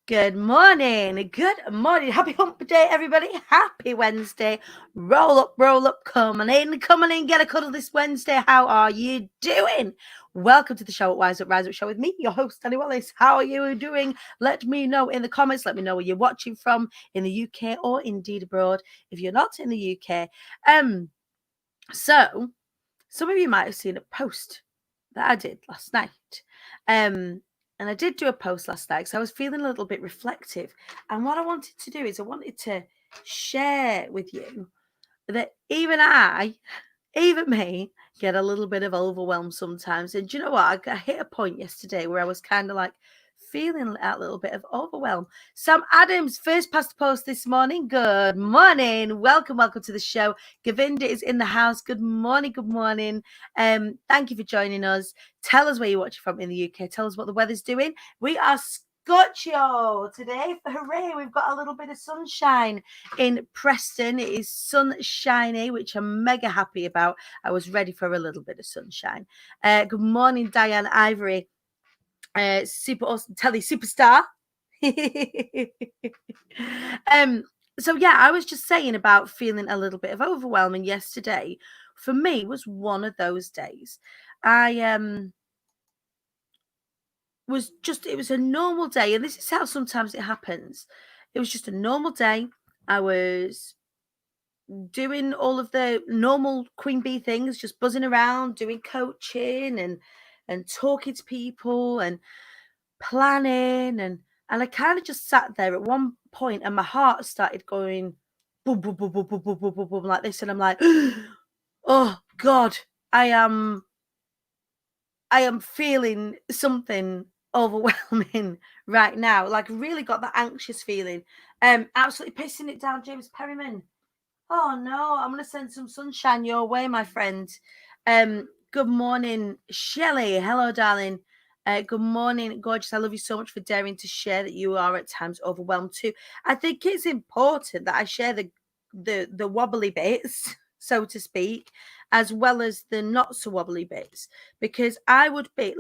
Good morning. Good morning. Happy hump day, everybody. Happy Wednesday. Roll up. Come on in. Get a cuddle this Wednesday. How are you doing? Welcome to the show at Rise Up Show with me, your host, Dani Wallace. How are you doing? Let me know in the comments. Let me know where you're watching from in the UK or indeed abroad if you're not in the UK. So some of you might have seen a post that I did last night. And I did do a post last night because I was feeling a little bit reflective. And what I wanted to do is I wanted to share with you that even me, get a little bit of overwhelmed sometimes. And do you know what? I hit a point yesterday where I was kind of like feeling a little bit of overwhelm. Sam Adams, first past the post this morning. Good morning. Welcome to the show. Govinda is in the house. Good morning. Thank you for joining us. Tell us where you're watching from in the UK. Tell us what the weather's doing. We are Scotcho today. Hooray, we've got a little bit of sunshine in Preston. It is sunshiny, which I'm mega happy about. I was ready for a little bit of sunshine. Good morning, Diane Ivory. Super awesome telly superstar. So yeah, I was just saying about feeling a little bit of overwhelming yesterday. For me, was one of those days. It was a normal day, and this is how sometimes it happens. It was just a normal day. I was doing all of the normal queen bee things, just buzzing around, doing coaching and talking to people and planning, and I kind of just sat there at one point and my heart started going boom, boom, boom, boom, boom, boom, boom, boom, boom, like this, and I'm like, oh God, I am feeling something overwhelming right now. Like really got that anxious feeling. Absolutely pissing it down, James Perryman. Oh no, I'm gonna send some sunshine your way, my friend. Good morning, Shelley. Hello, darling. Good morning, gorgeous. I love you so much for daring to share that you are at times overwhelmed too. I think it's important that I share the wobbly bits, so to speak, as well as the not so wobbly bits, because I would be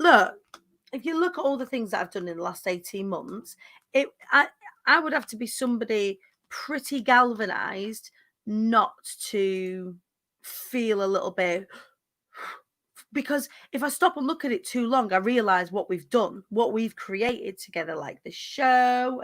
if you look at all the things that I've done in the last 18 months, I would have to be somebody pretty galvanized not to feel a little bit, because if I stop and look at it too long, I realize what we've done, what we've created together, like the show.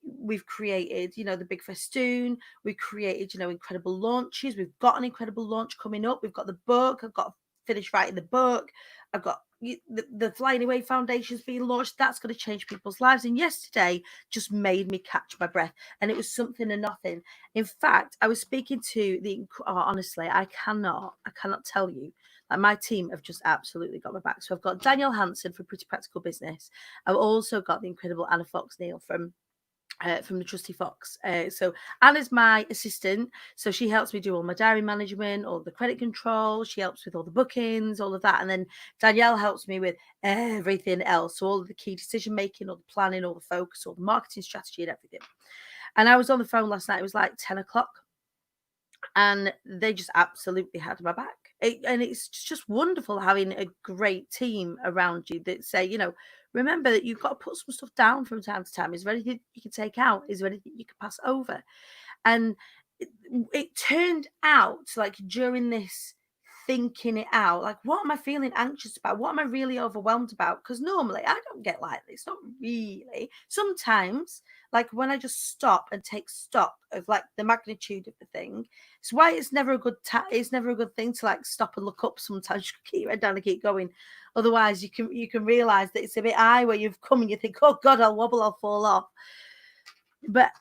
We've created, the big festoon. We created, incredible launches. We've got an incredible launch coming up. We've got the book. I've got to finish writing the book. I've got the Flying Away Foundation's being launched. That's going to change people's lives. And yesterday just made me catch my breath. And it was something and nothing. In fact, I was speaking to honestly, I cannot tell you. Like my team have just absolutely got my back. So I've got Danielle Hansen from Pretty Practical Business. I've also got the incredible Anna Fox-Neal from the Trusty Fox. So Anna's my assistant, so she helps me do all my diary management, all the credit control. She helps with all the bookings, all of that, and then Danielle helps me with everything else, so all of the key decision making, all the planning, all the focus, all the marketing strategy, and everything. And I was on the phone last night. It was like 10 o'clock, and they just absolutely had my back. And it's just wonderful having a great team around you that say, remember that you've got to put some stuff down from time to time. Is there anything you can take out? Is there anything you can pass over? And it turned out, like, during this thinking it out, like, what am I feeling anxious about? What am I really overwhelmed about? Because normally I don't get like this, not really. Sometimes, like, when I just stop and take stock of like the magnitude of the thing, it's why it's never a good it's never a good thing to like stop and look up. Sometimes you keep your head down and keep going. Otherwise you can realize that it's a bit high where you've come and you think, oh God, I'll wobble, I'll fall off. But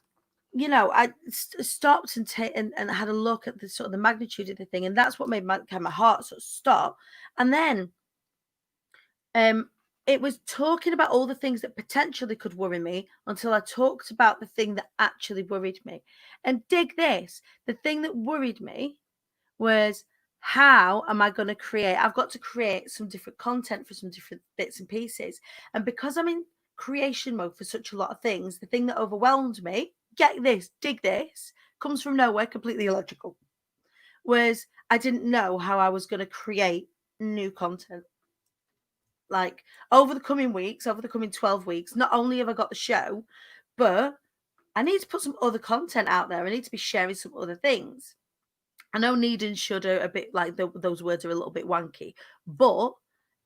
I stopped and had a look at the sort of the magnitude of the thing, and that's what made my heart sort of stop. And then it was talking about all the things that potentially could worry me until I talked about the thing that actually worried me. And dig this, the thing that worried me was, how am I going to create? I've got to create some different content for some different bits and pieces. And because I'm in creation mode for such a lot of things, the thing that overwhelmed me, get this, dig this, comes from nowhere, completely illogical, was I didn't know how I was going to create new content. Like over the coming weeks, over the coming 12 weeks, not only have I got the show, but I need to put some other content out there. I need to be sharing some other things. I know need and should are a bit like those words are a little bit wanky, but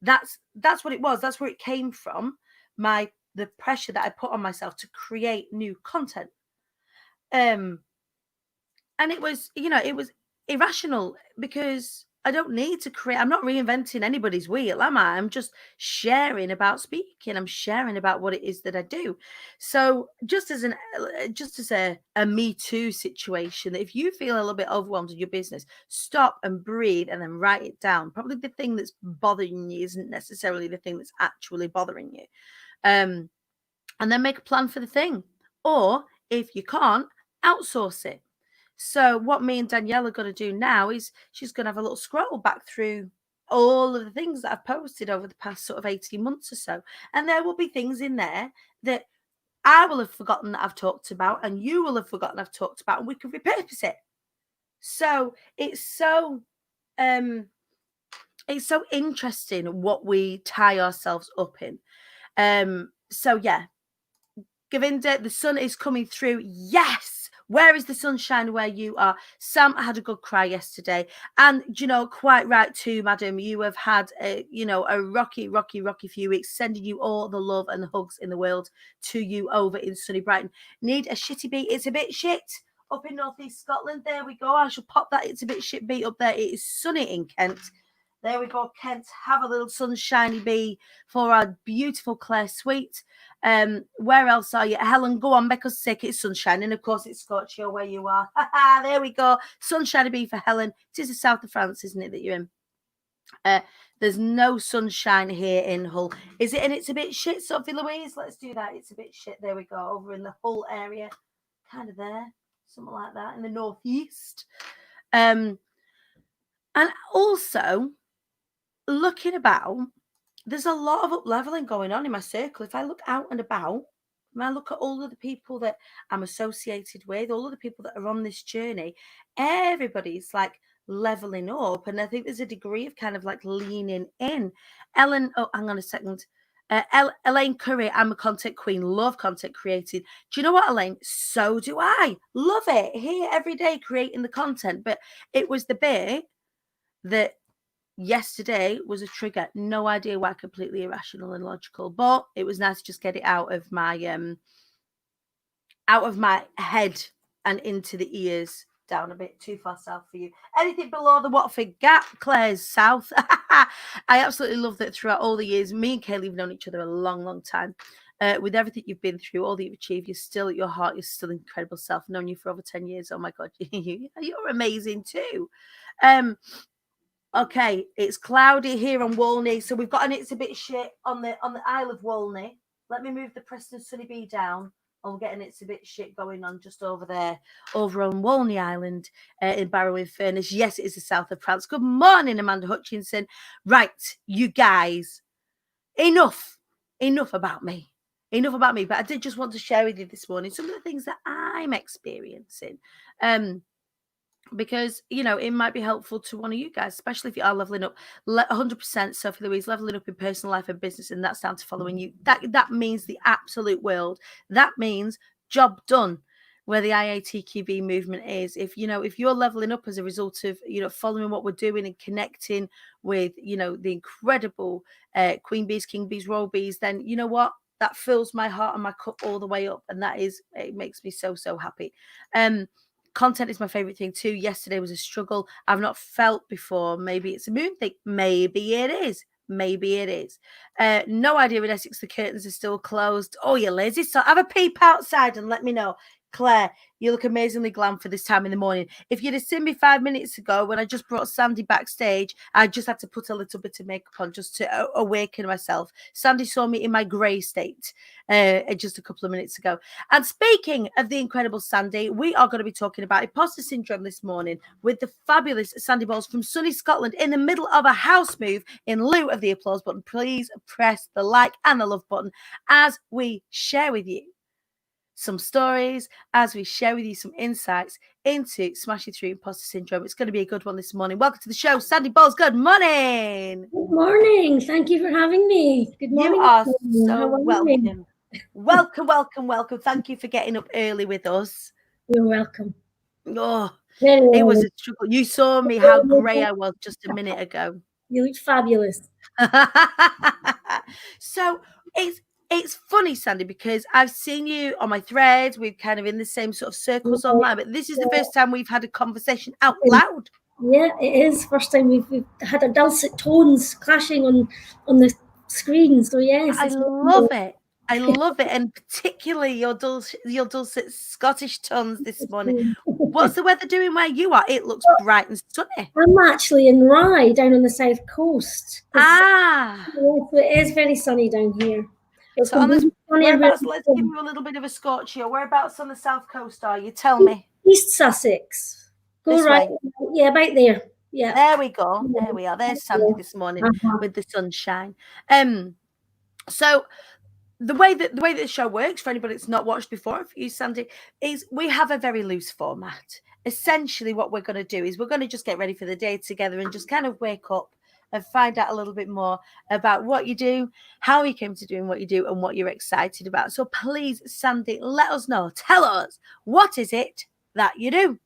that's what it was. That's where it came from. The pressure that I put on myself to create new content. And it was, it was irrational because I don't need to create. I'm not reinventing anybody's wheel, am I? I'm just sharing about speaking. I'm sharing about what it is that I do. So just as a Me Too situation, that if you feel a little bit overwhelmed in your business, stop and breathe and then write it down. Probably the thing that's bothering you isn't necessarily the thing that's actually bothering you. And then make a plan for the thing. Or if you can't, outsource it. So what me and Danielle are going to do now is she's going to have a little scroll back through all of the things that I've posted over the past sort of 18 months or so. And there will be things in there that I will have forgotten that I've talked about and you will have forgotten I've talked about, and we can repurpose it. So it's so interesting what we tie ourselves up in. So yeah, Govinda, the sun is coming through. Yes. Where is the sunshine where you are? Sam had a good cry yesterday. And, quite right too, madam. You have had a rocky few weeks. Sending you all the love and the hugs in the world to you over in sunny Brighton. Need a shitty beat. It's a bit shit up in northeast Scotland. There we go. I shall pop that. It's a bit shit beat up there. It is sunny in Kent. There we go, Kent. Have a little sunshiny bee for our beautiful Claire Sweet. Where else are you? Helen, go on, because sick. It's sunshine. And of course, it's Scotch, where you are. There we go. Sunshiny bee for Helen. It is the south of France, isn't it, that you're in? There's no sunshine here in Hull. Is it? And it's a bit shit, Sophie Louise. Let's do that. It's a bit shit. There we go. Over in the Hull area. Kind of there. Something like that. In the northeast. And also, looking about, there's a lot of up-leveling going on in my circle. If I look out and about, and I look at all of the people that I'm associated with, all of the people that are on this journey, everybody's like leveling up. And I think there's a degree of kind of like leaning in. Ellen, oh, hang on a second. Elaine Curry, I'm a content queen, love content creating. Do you know what, Elaine? So do I. Love it. Here every day creating the content. But it was the bit that yesterday was a trigger. No idea why, completely irrational and logical, but it was nice to just get it out of my head and into the ears. Down a bit too far south for you. Anything below the Watford Gap, Claire's south. I absolutely love that throughout all the years, me and Kaylee have known each other a long time. With everything you've been through, all that you've achieved, you're still at your heart, you're still incredible self. I've known you for over 10 years. Oh my God, you're amazing too. Okay, it's cloudy here on Walney, so we've got an it's a bit shit on the Isle of Walney. Let me move the Preston Sunny Bee down. We're getting it's a bit shit going on just over there, over on Walney Island in Barrow-in-Furness. Yes, it is the south of France. Good morning, Amanda Hutchinson. Right, you guys, enough about me. Enough about me, but I did just want to share with you this morning some of the things that I'm experiencing. Because it might be helpful to one of you guys, especially if you are leveling up 100%. Sophie Louise, leveling up in personal life and business, and that's down to following you. That means the absolute world. That means job done. Where the IATQB movement is, if you're leveling up as a result of following what we're doing and connecting with the incredible queen bees, king bees, royal bees, then you know what, that fills my heart and my cup all the way up, and it makes me so happy. Content is my favorite thing too. Yesterday was a struggle I've not felt before. Maybe it's a moon thing. Maybe it is. No idea in Essex the curtains are still closed. Oh, you lazy. So have a peep outside and let me know. Claire, you look amazingly glam for this time in the morning. If you'd have seen me 5 minutes ago when I just brought Sandie backstage, I just had to put a little bit of makeup on just to awaken myself. Sandie saw me in my grey state just a couple of minutes ago. And speaking of the incredible Sandie, we are going to be talking about imposter syndrome this morning with the fabulous Sandie Balls from sunny Scotland in the middle of a house move. In lieu of the applause button, please press the like and the love button as we share with you some stories, as we share with you some insights into smashing through imposter syndrome. It's going to be a good one this morning. Welcome to the show, Sandie Balls. Good morning. Good morning. Thank you for having me. Good morning. You are so welcome. Welcome, welcome, welcome. Thank you for getting up early with us. You're welcome. Oh, Very it was early. a struggle. You saw me how grey I was just a minute ago. You look fabulous. So it's funny, Sandie, because I've seen you on my threads. We're kind of in the same sort of circles online, but this is the first time we've had a conversation out loud. Yeah, it is. First time we've had our dulcet tones clashing on the screen. So yes, I it's love it. I love it, and particularly your dulcet Scottish tones this morning. What's the weather doing where you are? It looks bright and sunny. I'm actually in Rye, down on the south coast. Ah, Yes, it is very sunny down here. It's so been on this really sunny and whereabouts? Let's give really you a little bit of a scorchio. Whereabouts on the south coast are you? Tell me. East Sussex. Go This right, way. yeah, about there. Yeah. There we go. There we are. There's Sandie this morning Uh-huh. with the sunshine. So the way that the show works for anybody that's not watched before, for you, Sandie, is we have a very loose format. Essentially, what we're going to do is we're going to just get ready for the day together and just kind of wake up and find out a little bit more about what you do, how you came to doing what you do, and what you're excited about. So please, Sandie, let us know. Tell us, what is it that you do?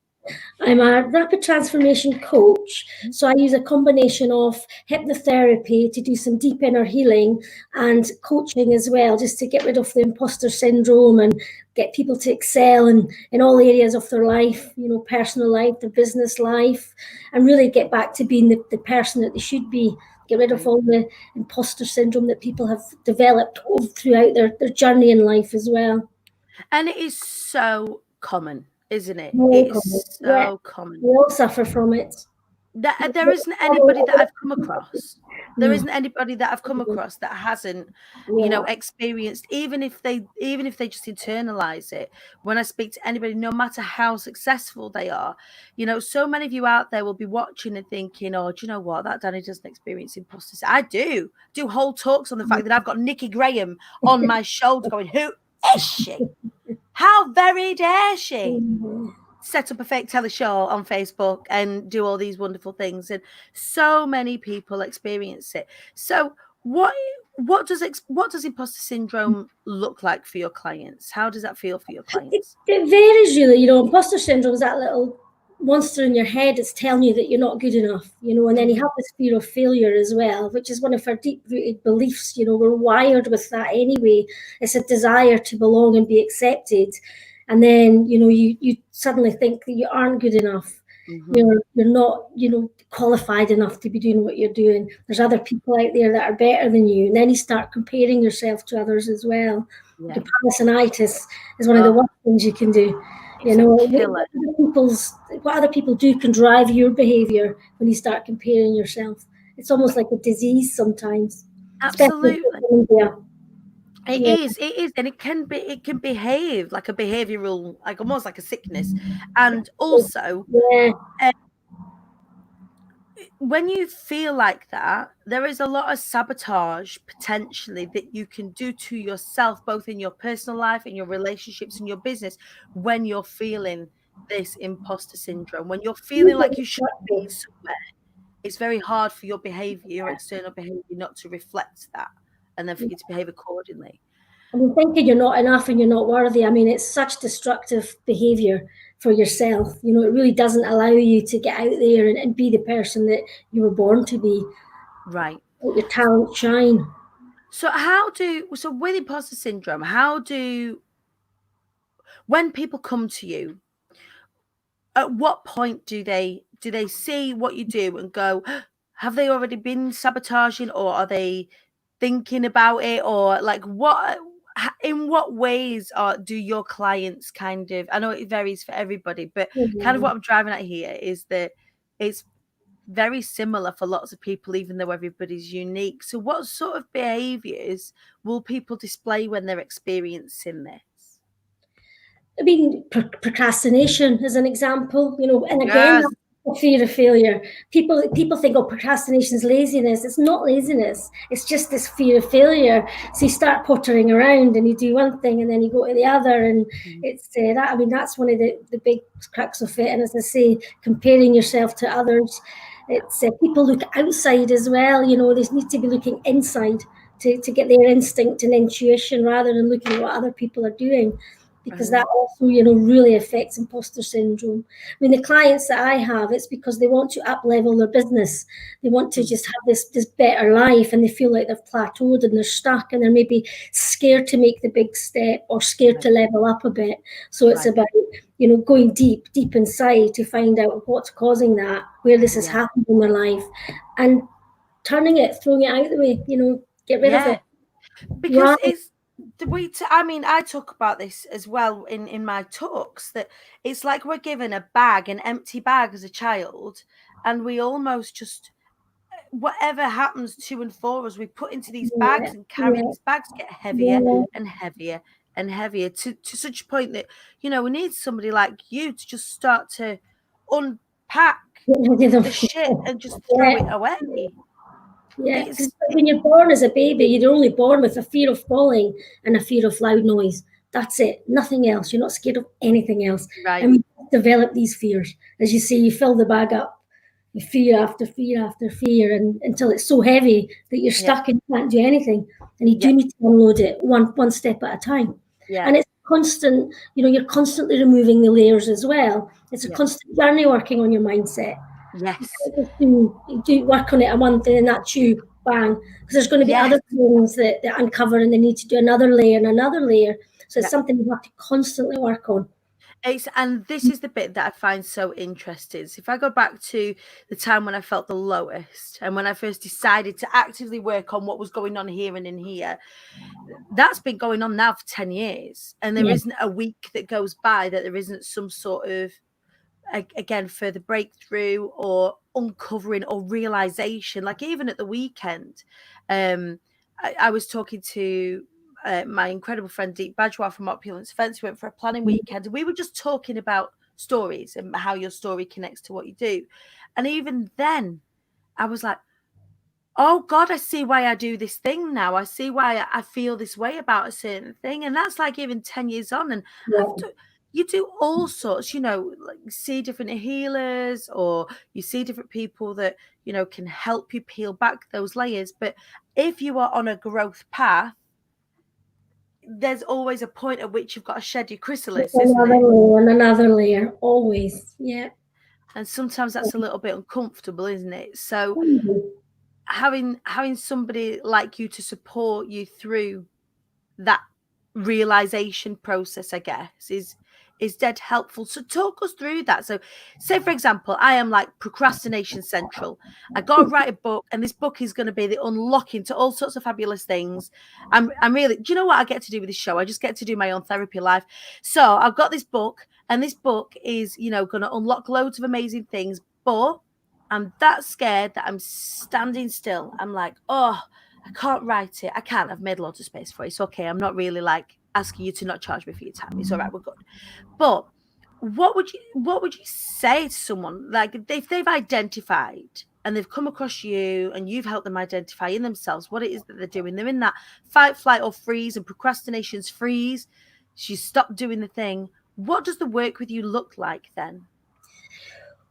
I'm a rapid transformation coach. So I use a combination of hypnotherapy to do some deep inner healing and coaching as well, just to get rid of the imposter syndrome and get people to excel in all areas of their life, personal life, their business life, and really get back to being the person that they should be. Get rid of all the imposter syndrome that people have developed throughout their journey in life as well. And it is so common, isn't it? Very It common. is Yeah, so common. we all suffer from it. There isn't anybody that I've come across. There isn't anybody that I've come across that hasn't, Yeah. experienced, even if they just internalize it. When I speak to anybody, no matter how successful they are, so many of you out there will be watching and thinking, oh, do you know what? That Dani doesn't experience imposter. I do whole talks on the fact that I've got Nikki Graham on my shoulder going, who is she? How very dare she? Set up a fake telly show on Facebook and do all these wonderful things, and so many people experience it. So what does imposter syndrome look like for your clients? How does that feel for your clients? It varies really. Imposter syndrome is that little monster in your head that's telling you that you're not good enough, and then you have this fear of failure as well, which is one of our deep rooted beliefs. We're wired with that anyway. It's a desire to belong and be accepted. And then, you suddenly think that you aren't good enough. You're not, qualified enough to be doing what you're doing. There's other people out there that are better than you. And then you start comparing yourself to others as well. Yeah. Comparisonitis is one of the worst things you can do. It's a killer. What other people do can drive your behavior when you start comparing yourself. It's almost like a disease sometimes. Especially Absolutely. in India. It is, and it can behave like a behavioral, like almost like a sickness. And also, Yeah. when you feel like that, there is a lot of sabotage potentially that you can do to yourself, both in your personal life, in your relationships, in your business, when you're feeling this imposter syndrome, when you're feeling like you should be somewhere. It's very hard for your behavior, your external behavior, not to reflect that, and then for you to behave accordingly. Thinking you're not enough and you're not worthy, it's such destructive behavior for yourself. It really doesn't allow you to get out there and be the person that you were born to be. Right. Let your talent shine. So with imposter syndrome, when people come to you, at what point do they see what you do and go, have they already been sabotaging, or are they thinking about it, or like in what ways do your clients kind of, I know it varies for everybody, but kind of what I'm driving at here is that it's very similar for lots of people, even though everybody's unique. So what sort of behaviors will people display when they're experiencing this? Procrastination is an example, and again, Yes. a fear of failure. People think, oh, procrastination is laziness. It's not laziness. It's just this fear of failure. So you start pottering around and you do one thing and then you go to the other, and it's that. That's one of the big crux of it. And as I say, comparing yourself to others. It's people look outside as well. They need to be looking inside to get their instinct and intuition rather than looking at what other people are doing, because that also, really affects imposter syndrome. I mean, the clients that I have, it's because they want to up level their business. They want to just have this better life, and they feel like they've plateaued and they're stuck, and they're maybe scared to make the big step or scared to level up a bit. So it's about, going deep inside to find out what's causing that, where this has happened in their life, and turning it, throwing it out the way, get rid of it. Because it's the way I mean, I talk about this as well in my talks, that it's like we're given a bag, an empty bag as a child, and we almost just, whatever happens to and for us, we put into these bags and carry these bags, get heavier and heavier and heavier to such a point that, we need somebody like you to just start to unpack the shit and just throw it away. Yeah, because when you're born as a baby, you're only born with a fear of falling and a fear of loud noise. That's it, nothing else. You're not scared of anything else. Right. And we develop these fears. As you say, you fill the bag up with fear after fear after fear, and until it's so heavy that you're stuck and can't do anything. And you do need to unload it one step at a time. Yeah. And it's constant, you're constantly removing the layers as well. It's a constant journey working on your mindset. Yes. You do work on it a month and then that's you, bang. Because there's going to be other things that uncover, and they need to do another layer and another layer. So it's something you have to constantly work on. And this is the bit that I find so interesting. So if I go back to the time when I felt the lowest, and when I first decided to actively work on what was going on here and in here, that's been going on now for 10 years. And there isn't a week that goes by that there isn't some sort of, again, further breakthrough or uncovering or realization. Like even at the weekend, I was talking to my incredible friend Deep Bajwa from Opulence Events. We went for a planning weekend, and we were just talking about stories and how your story connects to what you do. And even then I was like, oh God, I see why I do this thing now. I see why I feel this way about a certain thing. And that's like even 10 years on. And you do all sorts, like see different healers, or you see different people that, can help you peel back those layers. But if you are on a growth path, there's always a point at which you've got to shed your chrysalis, isn't it? Another layer, always. Yeah. And sometimes that's a little bit uncomfortable, isn't it? So having somebody like you to support you through that realization process, I guess, is dead helpful. So talk us through that. So say, for example, I am like procrastination central. I got to write a book, and this book is going to be the unlocking to all sorts of fabulous things. I'm really, do you know what I get to do with this show? I just get to do my own therapy life. So I've got this book, and this book is, going to unlock loads of amazing things, but I'm that scared that I'm standing still. I'm like, oh, I can't write it. I can't. I've made loads of space for it. It's okay. I'm not really like asking you to not charge me for your time. It's all right. We're good. But what would you say to someone, like if they've identified and they've come across you and you've helped them identify in themselves what it is that they're doing? They're in that fight, flight, or freeze, and procrastination's freeze. She stopped doing the thing. What does the work with you look like then?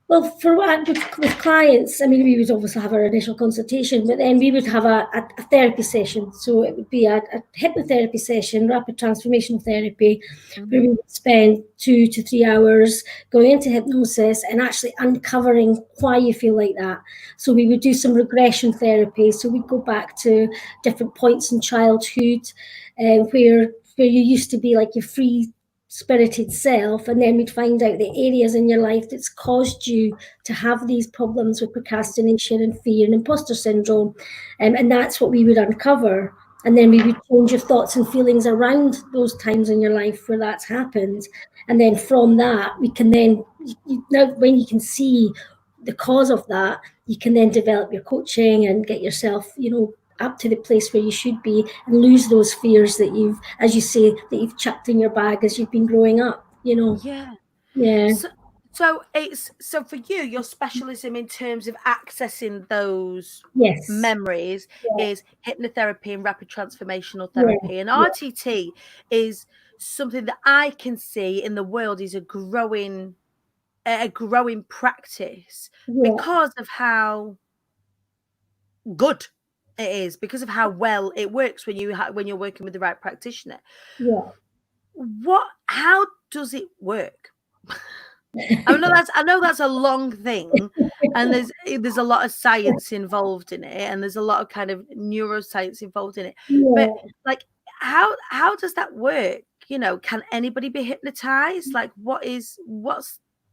Well, with clients, I mean, we would obviously have our initial consultation, but then we would have a therapy session. So it would be a hypnotherapy session, rapid transformational therapy, where we would spend 2 to 3 hours going into hypnosis and actually uncovering why you feel like that. So we would do some regression therapy. So we'd go back to different points in childhood, where you used to be like your free spirited self, and then we'd find out the areas in your life that's caused you to have these problems with procrastination and fear and imposter syndrome, and that's what we would uncover. And then we would change your thoughts and feelings around those times in your life where that's happened, and then from that we can then, now when you can see the cause of that, you can then develop your coaching and get yourself up to the place where you should be, and lose those fears that you've, as you say, that you've chucked in your bag as you've been growing up, Yeah. Yeah. So for you, your specialism in terms of accessing those memories is hypnotherapy and rapid transformational therapy. And RTT is something that I can see in the world is a growing practice because of how good It is, because of how well it works when you're working with the right practitioner. Yeah. How does it work? I know that's a long thing, and there's a lot of science involved in it, and there's a lot of kind of neuroscience involved in it. But Yeah. like, how does that work? Can anybody be hypnotized? Like,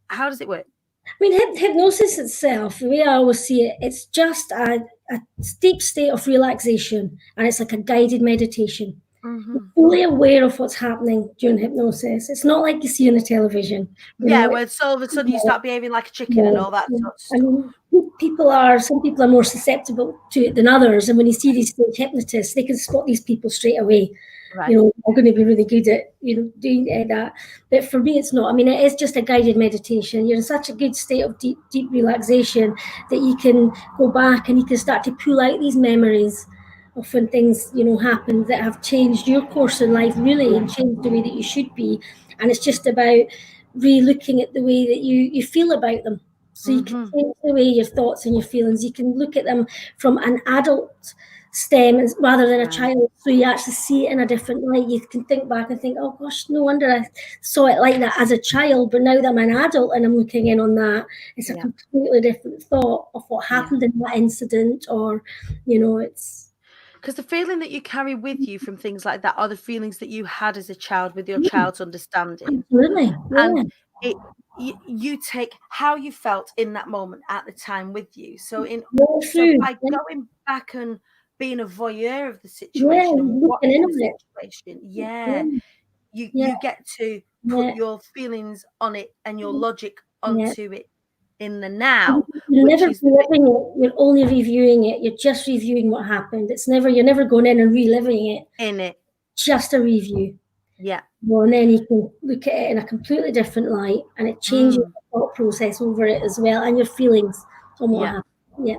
how does it work? I mean, hypnosis itself, the way I always see it, it's just a deep state of relaxation, and it's like a guided meditation. You're Hmm. fully aware of what's happening during hypnosis. It's not like you see on the television, you Yeah, know. where so all of a sudden you Yeah, start behaving like a chicken and yeah, all that yeah. sort of I stuff. mean, some people are more susceptible to it than others, and when you see these stage hypnotists, they can spot these people straight away. Right. I'm going to be really good at doing that. But for me, it's not. I mean, it is just a guided meditation. You're in such a good state of deep relaxation that you can go back and you can start to pull out these memories of when things happened that have changed your course in life really, and changed the way that you should be. And it's just about re-looking at the way that you feel about them. So you can Hmm. change the way your thoughts and your feelings. You can look at them from an adult stem rather than a Right. child. So you actually see it in a different light. You can think back and think, oh gosh, no wonder I saw it like that as a child. But now that I'm an adult and I'm looking in on that, it's a Yeah. completely different thought of what Yeah. happened in that incident, or it's Because the feeling that you carry with you from things like that are the feelings that you had as a child with your child's understanding. absolutely, And yeah, you take how you felt in that moment at the time with you. go So through, by going back and being a voyeur of the yeah, situation and looking in watching the on it, situation, yeah, yeah, you get to put yeah, your feelings on it and your logic yeah. onto it in the now, You're which never is the bit reliving it. You're only reviewing it. You're just reviewing what happened. You're never going in and reliving it. in it. Just a review. Yeah. Well, and then you can look at it in a completely different light, and it changes Mm, the thought process over it as well, and your feelings on what yeah. happened. Yeah,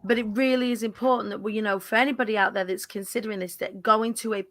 But it really is important that for anybody out there that's considering this, that going to a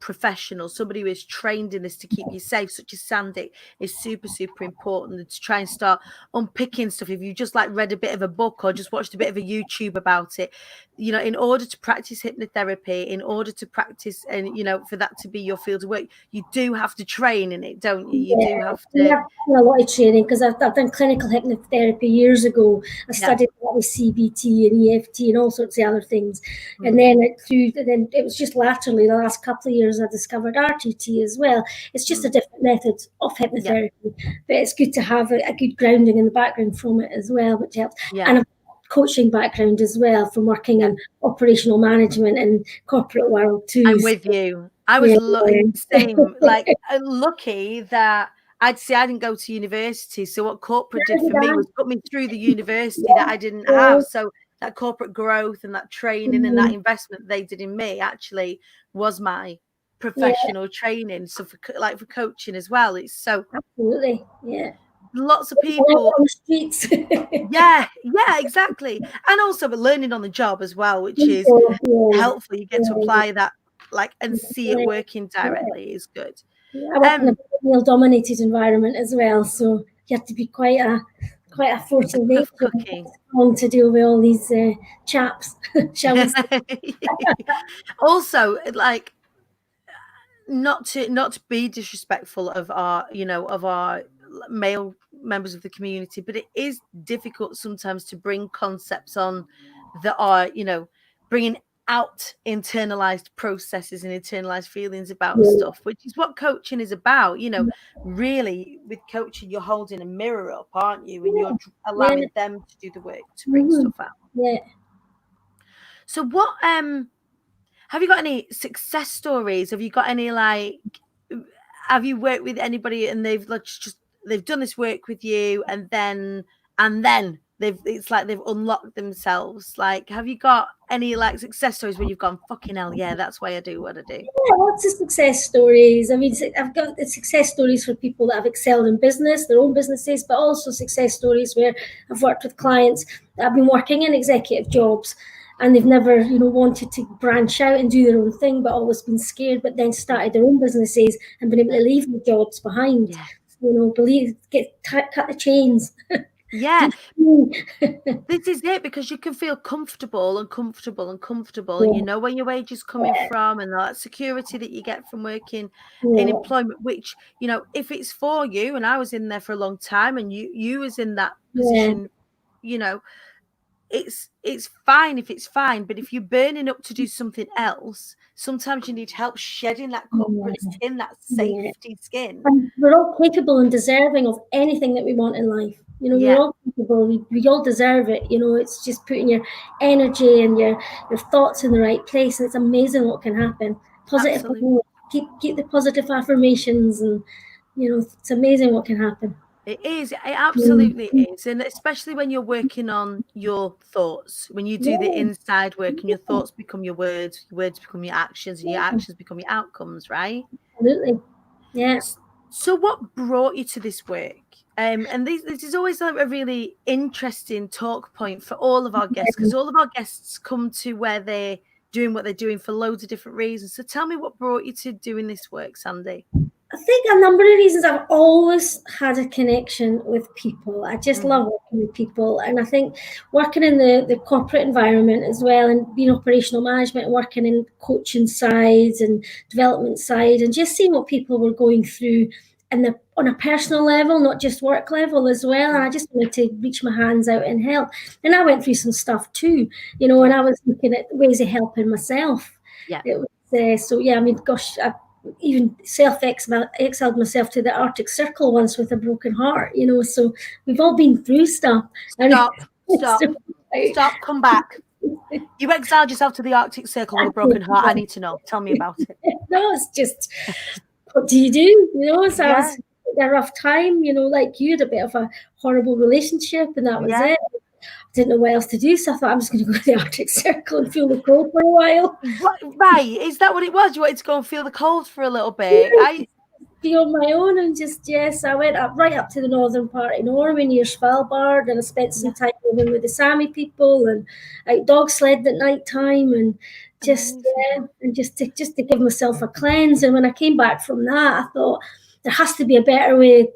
professional, somebody who is trained in this to keep you safe, such as Sandie, is super, super important. And to try and start unpicking stuff, if you just like read a bit of a book or just watched a bit of a YouTube about it, in order to practice hypnotherapy, in order to practice and for that to be your field of work, you do have to train in it, don't you? You do yeah. have We to. have done a lot of training because I've done clinical hypnotherapy years ago. I Yeah. studied a lot with CBT and EFT and all sorts of other things. And Mm, then it was just latterly, the last couple of years, I discovered RTT as well. It's just a mm, different method of yeah. hypnotherapy, but it's good to have a good grounding in the background from it as well, which helps. Yeah. And a coaching background as well from working Yeah. in operational management and corporate world too. I'm So, with you. I was yeah. same, like lucky that I didn't go to university. So what corporate did for me was put me through the university that I didn't have. So that corporate growth and that training and that investment they did in me actually was my Yeah, professional training. So for coaching as well, it's so absolutely. Yeah. lots of Out people. on the streets. Yeah, exactly. And also but learning on the job as well, which is So, yeah, helpful. You get to apply that and see it yeah, working yeah. directly is good. I work in a Um, male-dominated environment as well, so you have to be quite a force a of tough nature cookie. to deal with all these chaps, shall we say? Also, like not to be disrespectful of our male members of the community, but it is difficult sometimes to bring concepts on that are bringing out internalized processes and internalized feelings about Yeah, stuff, which is what coaching is about. Really, with coaching, you're holding a mirror up, aren't you, and you're yeah, allowing them to do the work to bring mhm, stuff out. yeah. So what have you got any success stories? Have you got any have you worked with anybody and they've done this work with you and then it's like they've unlocked themselves? Like, have you got any like success stories where you've gone, fucking hell, yeah, that's why I do what I do? Yeah, lots of success stories. I mean, I've got the success stories for people that have excelled in business, their own businesses, but also success stories where I've worked with clients that have been working in executive jobs and they've never, wanted to branch out and do their own thing, but always been scared, but then started their own businesses and been able to leave the jobs behind. Yeah. Cut the chains. Yeah. This is it, because you can feel comfortable and Yeah. you know where your wage is coming from, and that security that you get from working Yeah. in employment, which, you know, if it's for you, and I was in there for a long time, and you was in that position, you know, it's fine if it's fine, but if you're burning up to do something else, sometimes you need help shedding that corporate skin, that safety skin. And we're all capable and deserving of anything that we want in life. You know, we're all capable. We all deserve it. You know, it's just putting your energy and your thoughts in the right place, and it's amazing what can happen. Positive. Absolutely. Keep the positive affirmations, and you know, it's amazing what can happen. It is. It absolutely is. And especially when you're working on your thoughts, when you do the inside work and your thoughts become your words become your actions, and your actions become your outcomes, right? Absolutely. Yeah. So what brought you to this work? And this is always a really interesting talk point for all of our guests, because all of our guests come to where they're doing what they're doing for loads of different reasons. So tell me what brought you to doing this work, Sandie. I think a number of reasons. I've always had a connection with people. I just love working with people. And I think working in the corporate environment as well, and being operational management, working in coaching sides and development side, and just seeing what people were going through on a personal level, not just work level as well. And I just wanted to reach my hands out and help. And I went through some stuff too, you know, and I was looking at ways of helping myself. Yeah. It was, so yeah, I mean, gosh, I even exiled myself to the Arctic Circle once with a broken heart, you know. So we've all been through stuff. Stop, come back. You exiled yourself to the Arctic Circle with a broken heart. I need to know. Tell me about it. No, it's just, what do? You know, so I was a rough time, you know, like you had a bit of a horrible relationship, and that was it. Didn't know what else to do, so I thought I'm just going to go to the Arctic Circle and feel the cold for a while. Right, is that what it was? You wanted to go and feel the cold for a little bit? Be on my own, and just I went right up to the northern part of Norway near Svalbard, and I spent some time living with the Sami people and out dog sledding at night time, and just to give myself a cleanse. And when I came back from that, I thought there has to be a better way,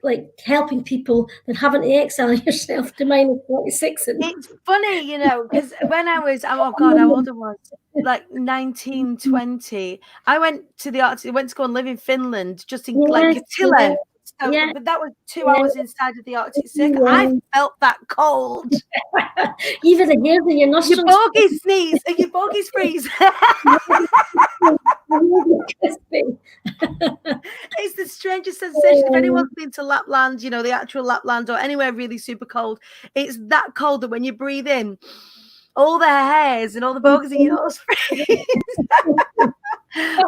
like helping people, than having to exile yourself to -46. It's funny, you know, because when I was, oh God, how old I was, like 19, 20, I went to the Arctic, went to go and live in Finland, just in like Attila. So, but that was 2 hours inside of the Arctic Circle. I felt that cold. Even the hairs in your nostrils. Your bogies sneeze and your bogies freeze. It's the strangest sensation. If anyone's been to Lapland, you know, the actual Lapland, or anywhere really super cold, it's that cold that when you breathe in, all the hairs and all the bogies in your nose freeze.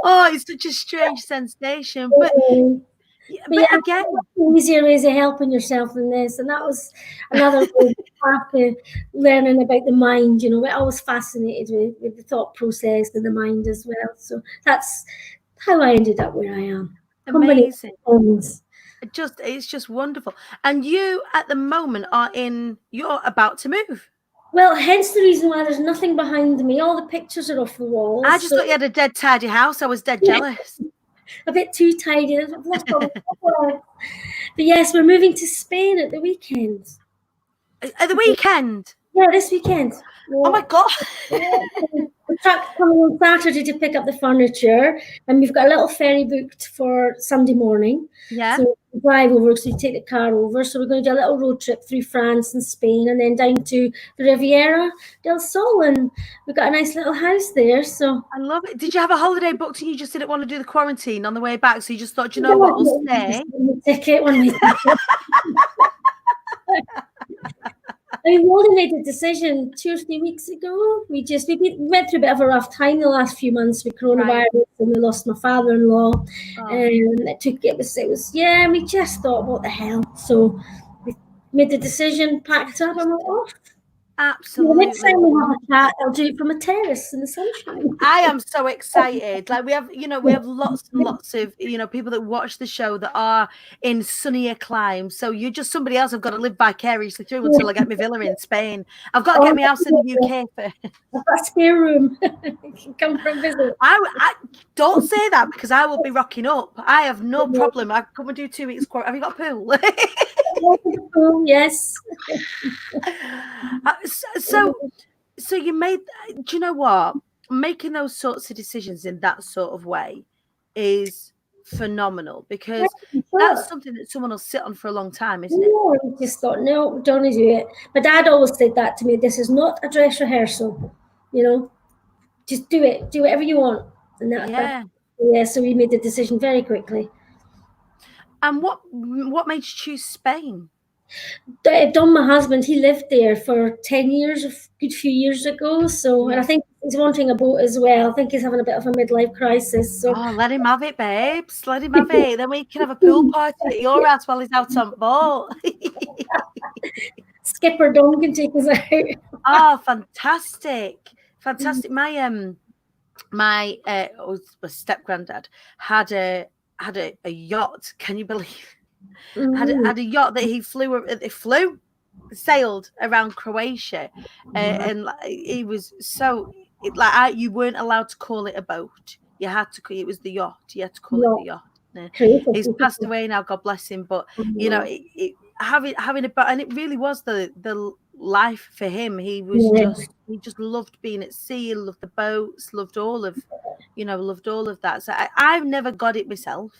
Oh, it's such a strange sensation. But again, easier ways of helping yourself than this, and that was another path of learning about the mind. You know, I was fascinated with the thought process and the mind as well. So that's how I ended up where I am. Amazing. It's just wonderful. And you, at the moment, you're about to move. Well, hence the reason why there's nothing behind me. All the pictures are off the walls. I just thought you had a dead tidy house. I was dead jealous. A bit too tidy. I've lost all the But yes, we're moving to Spain at the weekend. At the weekend? Yeah, this weekend. Yeah. Oh my God. The truck's coming on Saturday to pick up the furniture, and we've got a little ferry booked for Sunday morning. Yeah. So we drive over, so we take the car over. So we're going to do a little road trip through France and Spain, and then down to the Riviera del Sol, and we've got a nice little house there. So I love it. Did you have a holiday booked and you just didn't want to do the quarantine on the way back? So you just thought, you know what, we'll stay. Ticket when we I mean, we only made a decision 2 or 3 weeks ago. We went through a bit of a rough time the last few months with coronavirus, and we lost my father-in-law. And we just thought, what the hell? So we made the decision, packed up, and we're off. Absolutely. The next time we have a chat, I'll do it from a terrace in the sunshine. I am so excited. Like we have lots and lots of, people that watch the show that are in sunnier climes. So you're just somebody else I've got to live vicariously through until I get my villa in Spain. I've got to get my house in the UK first. I've got a spare room. You can come for a visit. I don't say that, because I will be rocking up. I have no problem. I come and do 2 weeks. Have you got a pool? Yes. So you made. Do you know what? Making those sorts of decisions in that sort of way is phenomenal, because that's Sure. something that someone will sit on for a long time, isn't it? No, I just thought, no, don't do it. My dad always said that to me. This is not a dress rehearsal. You know, just do it. Do whatever you want. And that Yeah. yeah. So we made the decision very quickly. And what made you choose Spain? Don, my husband, he lived there for 10 years, a good few years ago. So, and I Yeah. think he's wanting a boat as well. I think he's having a bit of a midlife crisis. So, Oh, let him have it, babes. Let him have it. Then we can have a pool party at your house while he's out on boat. Skipper Don can take us out. Oh, fantastic. Fantastic. My step granddad had a yacht. Can you believe? Mm. Had a yacht that he sailed around Croatia, and he was you weren't allowed to call it a boat. You had to. It was the yacht. You had to call it the No, yacht. He's creative. passed away now. God bless him. But having a boat, and it really was the life for him. Yeah. He just loved being at sea, loved the boats, loved loved all of that. So I've never got it myself,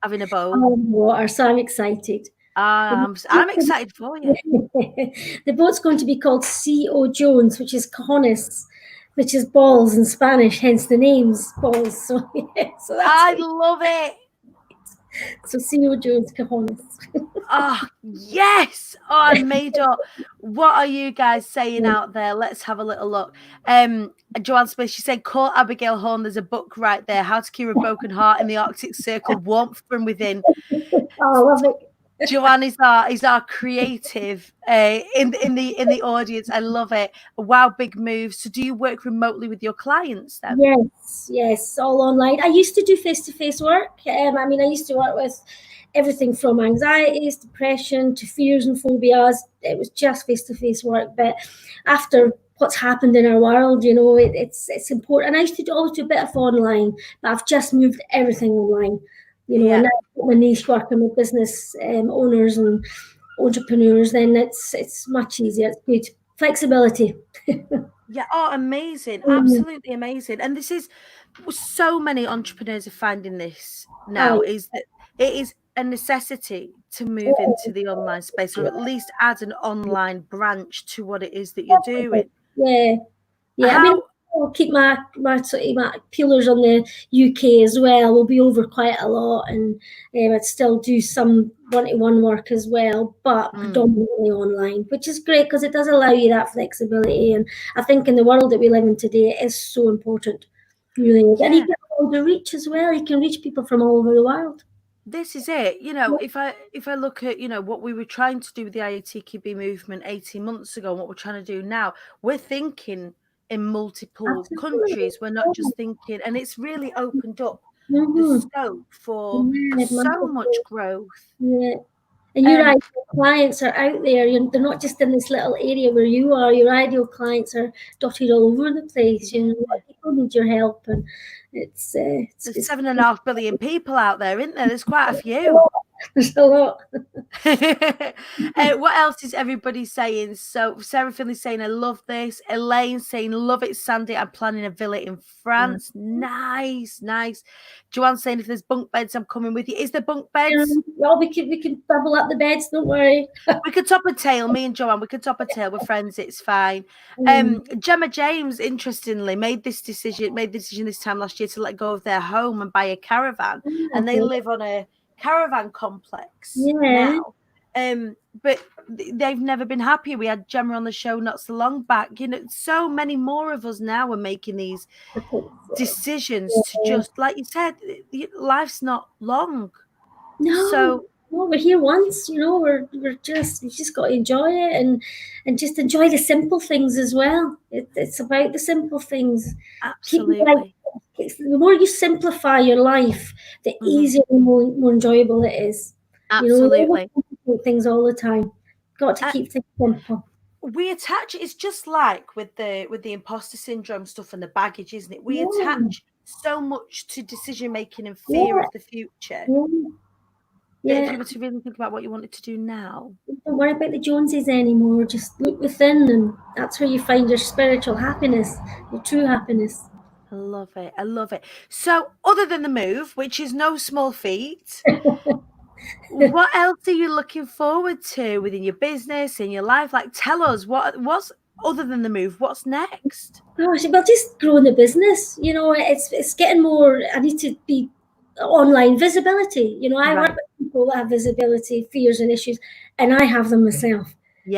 having a boat. Water, so I'm excited. I'm excited for you. The boat's going to be called C.O. Jones, which is cojones, which is balls in Spanish, hence the name's balls. So, yeah, so that's I it. love it. So C.O. Jones, cojones. Oh, yes. Oh, I'm made up. What are you guys saying out there? Let's have a little look. Joanne Smith, she said, call Abigail Horn. There's a book right there. How to Cure a Broken Heart in the Arctic Circle. Warmth from Within. Oh, I love it. Joanne is our creative in the audience. I love it. Wow, big move. So do you work remotely with your clients then? Yes, all online. I used to do face-to-face work. I mean, I used to work with everything from anxieties, depression to fears and phobias. It was just face-to-face work. But after what's happened in our world, it's important. And I used to always do a bit of online, but I've just moved everything online. And Yeah. now I've got my niche working with business owners and entrepreneurs. Then it's much easier. It's good flexibility. Yeah. Oh, amazing. Absolutely amazing. And this is so many entrepreneurs are finding this now, Oh, is that it is a necessity to move into the online space, or at least add an online branch to what it is that you're doing. yeah. Yeah, I mean, How I'll keep my sort of my peelers on the UK as well. We'll be over quite a lot, and I'd still do some one-to-one work as well, but predominantly online, which is great because it does allow you that flexibility. And I think in the world that we live in today, it is so important, really. And you yeah, get all the reach as well. You can reach people from all over the world. this is it. If I look at, what we were trying to do with the IATQB movement 18 months ago and what we're trying to do now, we're thinking in multiple Absolutely. countries. We're not just thinking, and it's really opened up the Mm-hmm. scope for Yeah, so much growth. yeah. And your Um, ideal clients are out there. They're not just in this little area where you are. Your ideal clients are dotted all over the place. yeah. People need your help, and There's it's 7.5 billion people out there, isn't there? There's quite a few. there's a lot. What else is everybody saying? So Sarah Finley saying, I love this. Elaine saying, love it, Sandie. I'm planning a villa in France. Nice, nice. Joanne saying, if there's bunk beds, I'm coming with you. Is there bunk beds? Well, we can double up the beds. Don't worry. We could top a tail. Me and Joanne, we could top a tail. We're friends. It's fine. Gemma James, interestingly, made the decision this time last year to let go of their home and buy a caravan. And they live on a caravan complex Yeah. now. But they've never been happy. We had Gemma on the show not so long back. So many more of us now are making these decisions to just, like you said, life's not long. No, So we're here once. We're just you just got to enjoy it and just enjoy the simple things as well. It's about the simple things. Keep your life. absolutely. The more you simplify your life, the easier and more enjoyable it is. We Absolutely. overcomplicate things all the time. Got to keep things simple. We attach, it's just like with the imposter syndrome stuff and the baggage, isn't it? We Yeah, attach so much to decision making and fear yeah, of the future. yeah. That if you were to really think about what you wanted to do now, don't worry about the Joneses anymore. Just look within, and that's where you find your spiritual happiness, your true happiness. I love it. I love it. So, other than the move, which is no small feat, what else are you looking forward to within your business, in your life? Like, tell us what's other than the move, what's next? Gosh, well, just growing the business. It's getting more. I need to be online visibility. I work Right. with people that have visibility fears and issues, and I have them myself.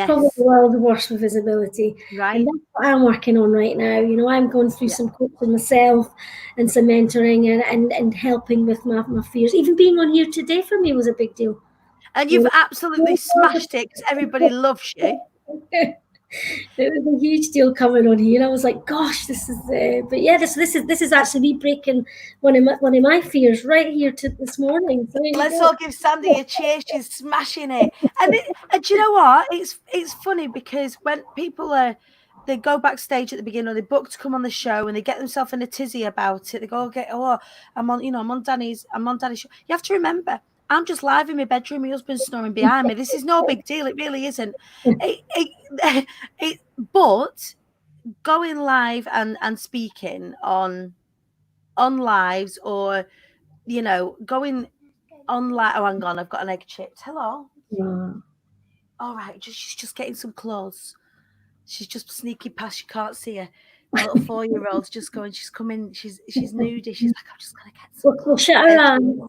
Probably Yes. the world's worst for visibility, and Right. that's what I'm working on right now. I'm going through some coaching myself and some mentoring and helping with my fears. Even being on here today for me was a big deal. And you've absolutely smashed it because everybody loves you. It was a huge deal coming on here. I was like, "Gosh, this is." But yeah, this is actually me breaking one of my fears right here to this morning. So there you Let's go. all give Sandie a cheer. She's smashing it. And do you know what? It's funny because when people they go backstage at the beginning or they book to come on the show and they get themselves in a tizzy about it. They go, okay, I'm on Dani's show. You have to remember, I'm just live in my bedroom. My husband's snoring behind me. This is no big deal. It really isn't. But going live and speaking on lives or going online. Oh, hang on, I've got an egg chipped. Hello. All right, she's just getting some clothes. She's just sneaking past. You can't see her. My little 4-year-old's just going. She's coming. She's nudie. She's like, I'm just gonna get some We'll clothes. shut around.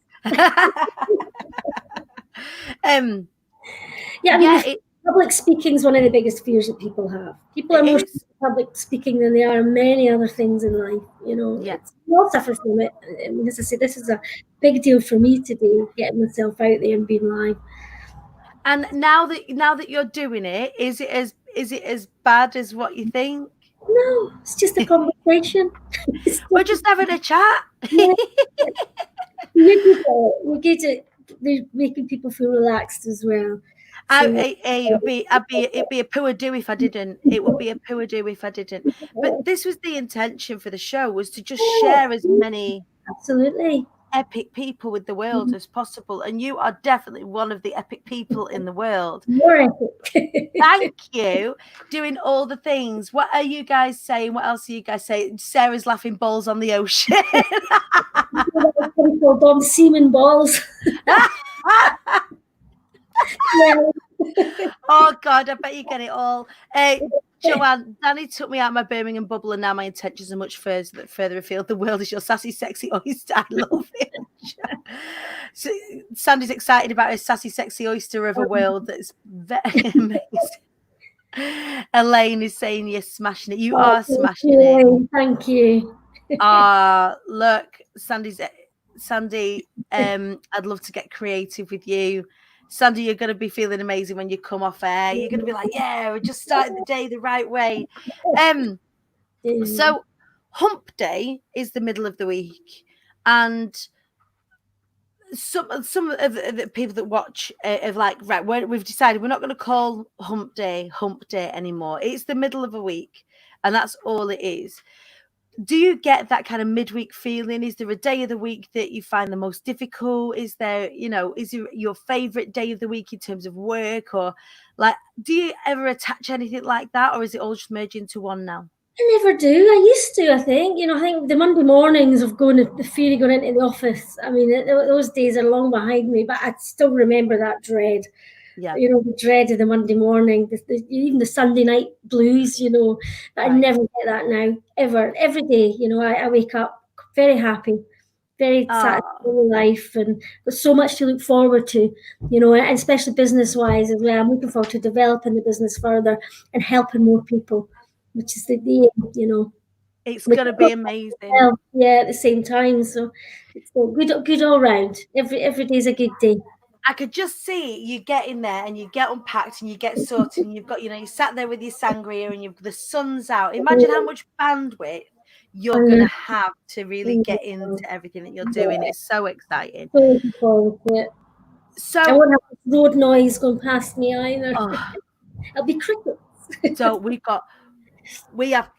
Yeah, I mean, public speaking is one of the biggest fears that people have. People are more is. public speaking than they are many other things in life. Yeah. We all suffer from it. I mean, as I say, this is a big deal for me today, getting myself out there and being live. And now that you're doing it, is it as bad as what you think? No, it's just a conversation. We're just having a chat. Yeah. We're good at making people feel relaxed as well. It'd be a poor do if I didn't. It would be a poor do if I didn't. But this was the intention for the show, was to just share as many absolutely epic people with the world as possible. And you are definitely one of the epic people in the world. More epic. Thank you. Doing all the things. What are you guys saying? What else are you guys saying? Sarah's laughing balls on the ocean. Bomb semen balls. Oh God, I bet you get it all. Joanne, Dani took me out of my Birmingham bubble, and now my intentions are much further afield. The world is your sassy, sexy oyster. I love it. So, Sandie's excited about her sassy, sexy oyster of a world that's very amazing. Elaine is saying you're smashing it. You are smashing it. Thank you. Look, Sandie, I'd love to get creative with you. Sandie, you're going to be feeling amazing when you come off air. You're going to be like, yeah, we just started the day the right way. So hump day is the middle of the week. And some of the people that watch have like, right, we've decided we're not going to call hump day anymore. It's the middle of a week. And that's all it is. Do you get that kind of midweek feeling? Is there a day of the week that you find the most difficult? Is there, is it your favorite day of the week in terms of work, or like, do you ever attach anything like that, or is it all just merged into one now? I never do. I used to, I think. I think the Monday mornings of the fear of going into the office, I mean, those days are long behind me, but I still remember that dread. Yeah. The dread of the Monday morning, even the Sunday night blues, but I never get that now, ever. Every day, I wake up very happy, very satisfied with life, and there's so much to look forward to, and especially business-wise as well. I'm looking forward to developing the business further and helping more people, which is the aim, It's going to be amazing. Yeah, at the same time. So it's good all round. Every day is a good day. I could just see you get in there and you get unpacked and you get sorted and you've got, you sat there with your sangria and the sun's out. Imagine how much bandwidth you're going to have to really get into everything that you're doing. It's so exciting. So looking forward to it. So I won't have road noise going past me either. It'll be crickets. So we have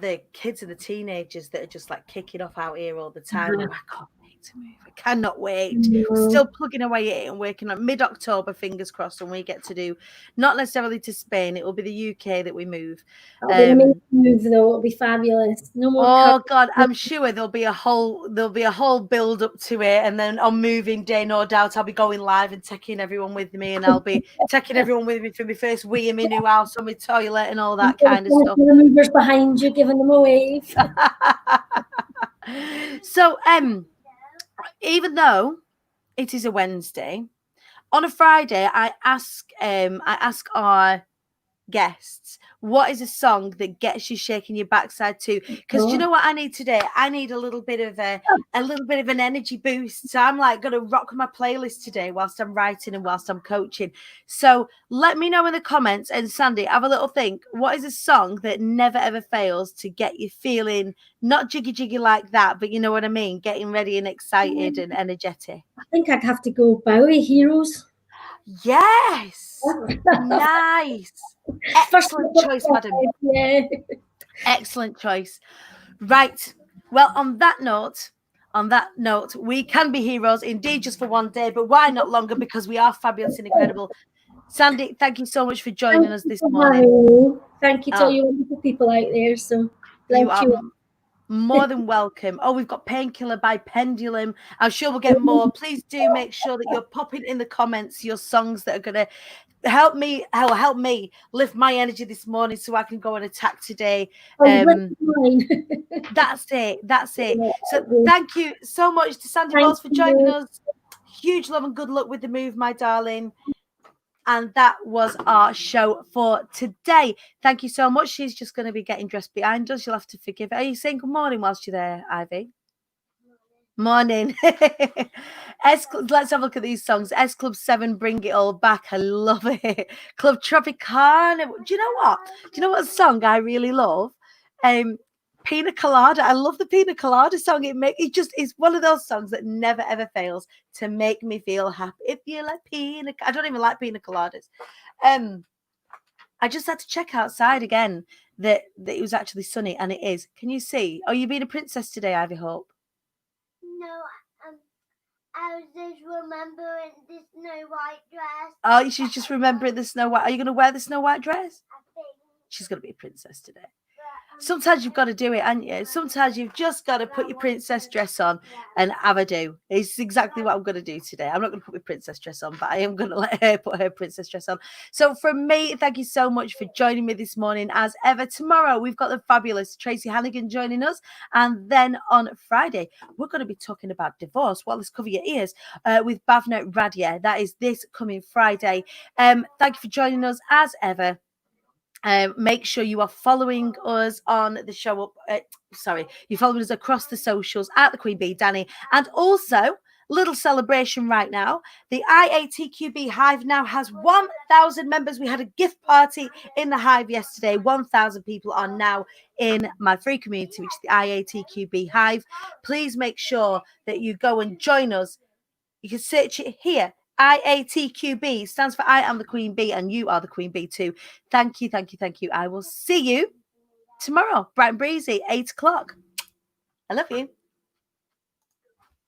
the kids and the teenagers that are just like kicking off out here all the time. I can't wait. wait to move. I cannot wait. No. Still plugging away at it and working on mid-October, fingers crossed, when we get to do, not necessarily to Spain, it will be the UK that we move. That'll be an amazing move, though. It'll be fabulous. No more. Oh God, I'm sure there'll be a whole build up to it, and then on moving day, no doubt, I'll be going live and taking everyone with me, and I'll be taking everyone with me for my first wee in my new house on my toilet and all that kind of stuff. The movers behind you, giving them a wave. So, even though it is a Wednesday, on a Friday, I ask our guests, what is a song that gets you shaking your backside too? Because do you know what I need today? I need a little bit of an energy boost. So I'm like gonna rock my playlist today whilst I'm writing and whilst I'm coaching. So let me know in the comments, and Sandie, have a little think. What is a song that never ever fails to get you feeling not jiggy like that, but you know what I mean, getting ready and excited and energetic? I think I'd have to go Bowie, Heroes. Yes. Nice. Excellent choice, madam. Yeah. Excellent choice. Right. Well, on that note, we can be heroes indeed just for one day, but why not longer? Because we are fabulous and incredible. Sandie, thank you so much for joining us this morning. Thank you to all you wonderful people out there. So you are more than welcome. Oh, we've got Painkiller by Pendulum. I'm sure we'll get more. Please do make sure that you're popping in the comments your songs that are going to help me lift my energy this morning so I can go and attack today. That's it. So thank you so much to Sandie Bowles for joining us. Huge love and good luck with the move, my darling. And that was our show for today. Thank you so much. She's just going to be getting dressed behind us. You'll have to forgive her. Are you saying good morning whilst you're there, Ivy? Morning. Let's have a look at these songs. S Club 7, Bring It All Back. I love it. Club Tropicana. Do you know what? Do you know what song I really love? Pina Colada. I love the Pina Colada song. It's one of those songs that never ever fails to make me feel happy. If you like I don't even like pina coladas. I just had to check outside again that it was actually sunny, and it is. Can you see? Are you being a princess today, Ivy Hope? No, I was just remembering the Snow White dress. Oh, she's just remembering the Snow White. Are you going to wear the Snow White dress? I think. She's going to be a princess today. Sometimes you've got to do it, haven't you? Sometimes you've just got to put your princess dress on and have a do. It's exactly what I'm going to do today. I'm not going to put my princess dress on, but I am going to let her put her princess dress on. So from me, thank you so much for joining me this morning. As ever, tomorrow we've got the fabulous Tracy Hannigan joining us. And then on Friday, we're going to be talking about divorce. Well, let's cover your ears with Bhavna Radia. That is this coming Friday. Thank you for joining us as ever. Make sure you are following us on the show you're following us across the socials at the Queen Bee Dani, and also little celebration right now. The IATQB Hive now has 1,000 members. We had a gift party in the Hive yesterday. 1,000 people are now in my free community, which is the IATQB Hive. Please make sure that you go and join us. You can search it here. IATQB stands for I am the Queen Bee, and you are the Queen Bee too. Thank you. I will see you tomorrow, bright and breezy, 8 o'clock. I love you.